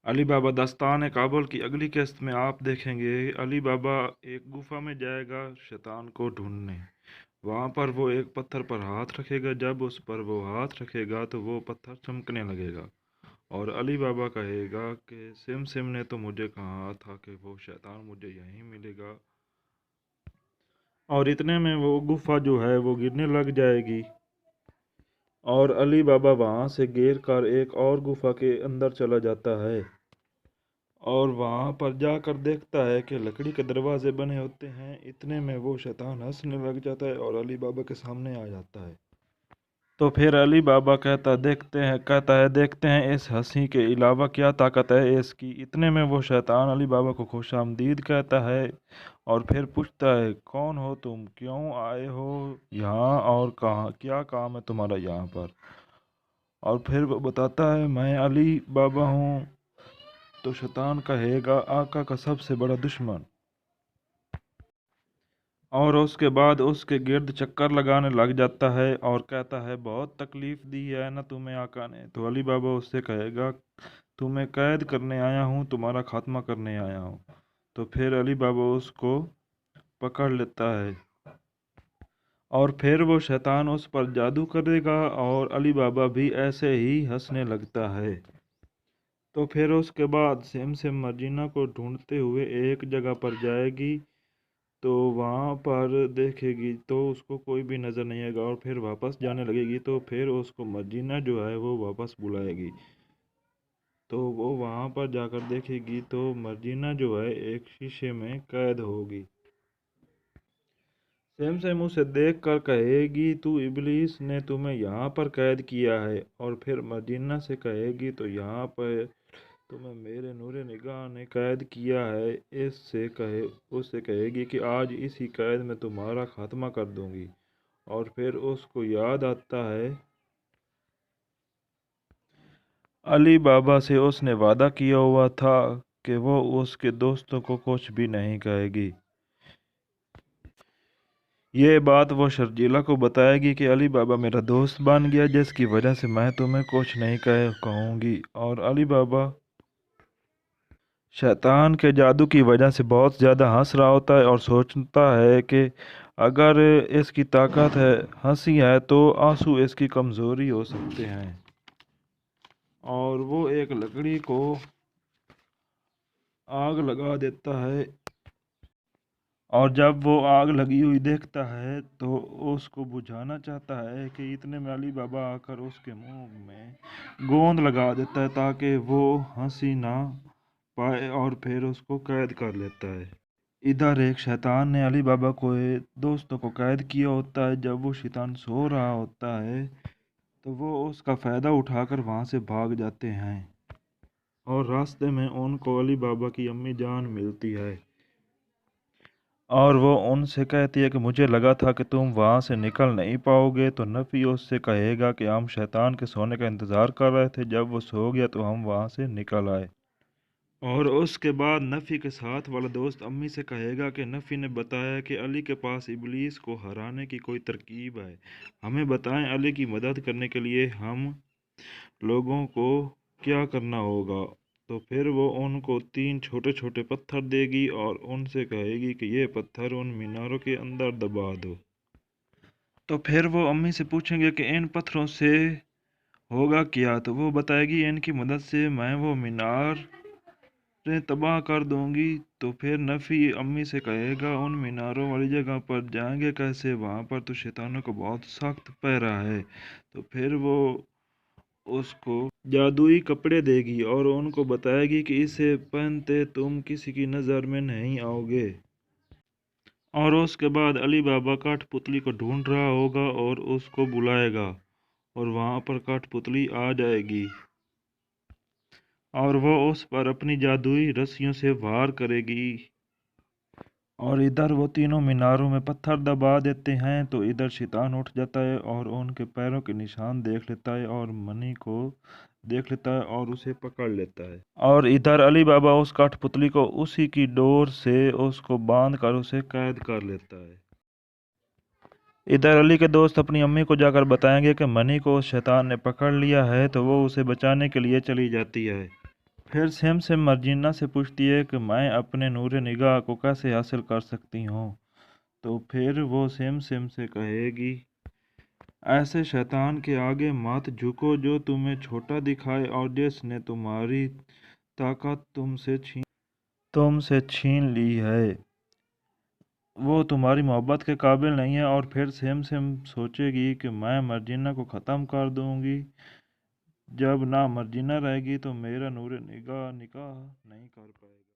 अली बाबा दास्तान काबुल की अगली किस्त में आप देखेंगे अली बाबा एक गुफा में जाएगा शैतान को ढूंढने। वहां पर वो एक पत्थर पर हाथ रखेगा। जब उस पर वो हाथ रखेगा तो वो पत्थर चमकने लगेगा और अली बाबा कहेगा कि सिम सिम ने तो मुझे कहा था कि वो शैतान मुझे यहीं मिलेगा। और इतने में वो गुफा जो है वो गिरने लग जाएगी और अली बाबा वहां से गिर कर एक और गुफा के अंदर चला जाता है और वहां पर जाकर देखता है कि लकड़ी के दरवाजे बने होते हैं। इतने में वो शैतान हंसने लग जाता है और अली बाबा के सामने आ जाता है। तो फिर अली बाबा कहता है देखते हैं इस हंसी के अलावा क्या ताकत है इसकी। इतने में वो शैतान अली बाबा को खुशामदीद कहता है और फिर पूछता है कौन हो तुम, क्यों आए हो यहाँ और कहाँ, क्या काम है तुम्हारा यहाँ पर। और फिर वो बताता है मैं अली बाबा हूँ। तो शैतान कहेगा आका का सबसे बड़ा दुश्मन। और उसके बाद उसके गिर्द चक्कर लगाने लग जाता है और कहता है बहुत तकलीफ दी है ना तुम्हें आका ने। तो अली बाबा उससे कहेगा तुम्हें कैद करने आया हूँ, तुम्हारा खात्मा करने आया हूँ। तो फिर अली बाबा उसको पकड़ लेता है और फिर वो शैतान उस पर जादू करेगा और अली बाबा भी ऐसे ही हंसने लगता है। तो फिर उसके बाद सिम सिम मर्जीना को ढूंढते हुए एक जगह पर जाएगी। तो वहाँ पर देखेगी तो उसको कोई भी नज़र नहीं आएगा और फिर वापस जाने लगेगी। तो फिर उसको मर्जीना जो है वो वापस बुलाएगी। तो वो वहाँ पर जाकर देखेगी तो मर्जीना जो है एक शीशे में कैद होगी। सेम सेम उसे देख कर कहेगी तू इबलीस ने तुम्हें यहाँ पर कैद किया है। और फिर मर्जीना से कहेगी तो यहाँ पर तुम्हें मेरे नूरे निगाह ने कैद किया है। उससे कहेगी कि आज इसी कैद में तुम्हारा खात्मा कर दूंगी। और फिर उसको याद आता है अली बाबा से उसने वादा किया हुआ था कि वो उसके दोस्तों को कुछ भी नहीं कहेगी। ये बात वो शर्जीला को बताएगी कि अली बाबा मेरा दोस्त बन गया जिसकी वजह से मैं तुम्हें कुछ नहीं कहूँगी। और अली बाबा शैतान के जादू की वजह से बहुत ज़्यादा हंस रहा होता है और सोचता है कि अगर इसकी ताकत है हंसी है तो आंसू इसकी कमज़ोरी हो सकते हैं। और वो एक लकड़ी को आग लगा देता है और जब वो आग लगी हुई देखता है तो उसको बुझाना चाहता है कि इतने में अली बाबा आकर उसके मुंह में गोंद लगा देता है ताकि वो हंसी ना पाए और फिर उसको कैद कर लेता है। इधर एक शैतान ने अली बाबा को दोस्तों को कैद किया होता है। जब वो शैतान सो रहा होता है तो वो उसका फ़ायदा उठाकर वहाँ से भाग जाते हैं और रास्ते में उनको अली बाबा की अम्मी जान मिलती है और वो उनसे कहती है कि मुझे लगा था कि तुम वहाँ से निकल नहीं पाओगे। तो नफ़ी उससे कहेगा कि हम शैतान के सोने का इंतज़ार कर रहे थे, जब वो सो गया तो हम वहाँ से निकल आए। और उसके बाद नफ़ी के साथ वाला दोस्त अम्मी से कहेगा कि नफ़ी ने बताया कि अली के पास इबलीस को हराने की कोई तरकीब है, हमें बताएं अली की मदद करने के लिए हम लोगों को क्या करना होगा। तो फिर वो उनको 3 छोटे छोटे पत्थर देगी और उनसे कहेगी कि ये पत्थर उन मीनारों के अंदर दबा दो। तो फिर वो अम्मी से पूछेंगे कि इन पत्थरों से होगा क्या। तो वो बताएगी इनकी मदद से मैं वो मीनार तबाह कर दूंगी। तो फिर नफ़ी अम्मी से कहेगा उन मीनारों वाली जगह पर जाएंगे कैसे, वहाँ पर तो शैतानों को बहुत सख्त पहरा है। तो फिर वो उसको जादुई कपड़े देगी और उनको बताएगी कि इसे पहनते तुम किसी की नज़र में नहीं आओगे। और उसके बाद अली बाबा कठपुतली को ढूंढ रहा होगा और उसको बुलाएगा और वहाँ पर कठपुतली आ जाएगी और वो उस पर अपनी जादुई रस्सियों से वार करेगी। और इधर वो तीनों मीनारों में पत्थर दबा देते हैं। तो इधर शैतान उठ जाता है और उनके पैरों के निशान देख लेता है और मनी को देख लेता है और उसे पकड़ लेता है। और इधर अली बाबा उस कठपुतली को उसी की डोर से उसको बांध कर उसे कैद कर लेता है। इधर अली के दोस्त अपनी अम्मी को जाकर बताएंगे कि मनी को उस शैतान ने पकड़ लिया है। तो वो उसे बचाने के लिए चली जाती है। پھر سمسم مرجینا سے پوچھتی ہے کہ میں اپنے نور نگاہ کو کیسے حاصل کر سکتی ہوں؟ تو پھر وہ سمسم سے کہے گی، ایسے شیطان کے آگے مت جھکو جو تمہیں چھوٹا دکھائے اور جس نے تمہاری طاقت تم سے چھین لی ہے، وہ تمہاری محبت کے قابل نہیں ہے۔ اور پھر سمسم سوچے گی کہ میں مرجینا کو ختم کر دوں گی، جب نہ مرجینا رہے گی تو میرا نور نگاہ نکاح نہیں کر پائے گا۔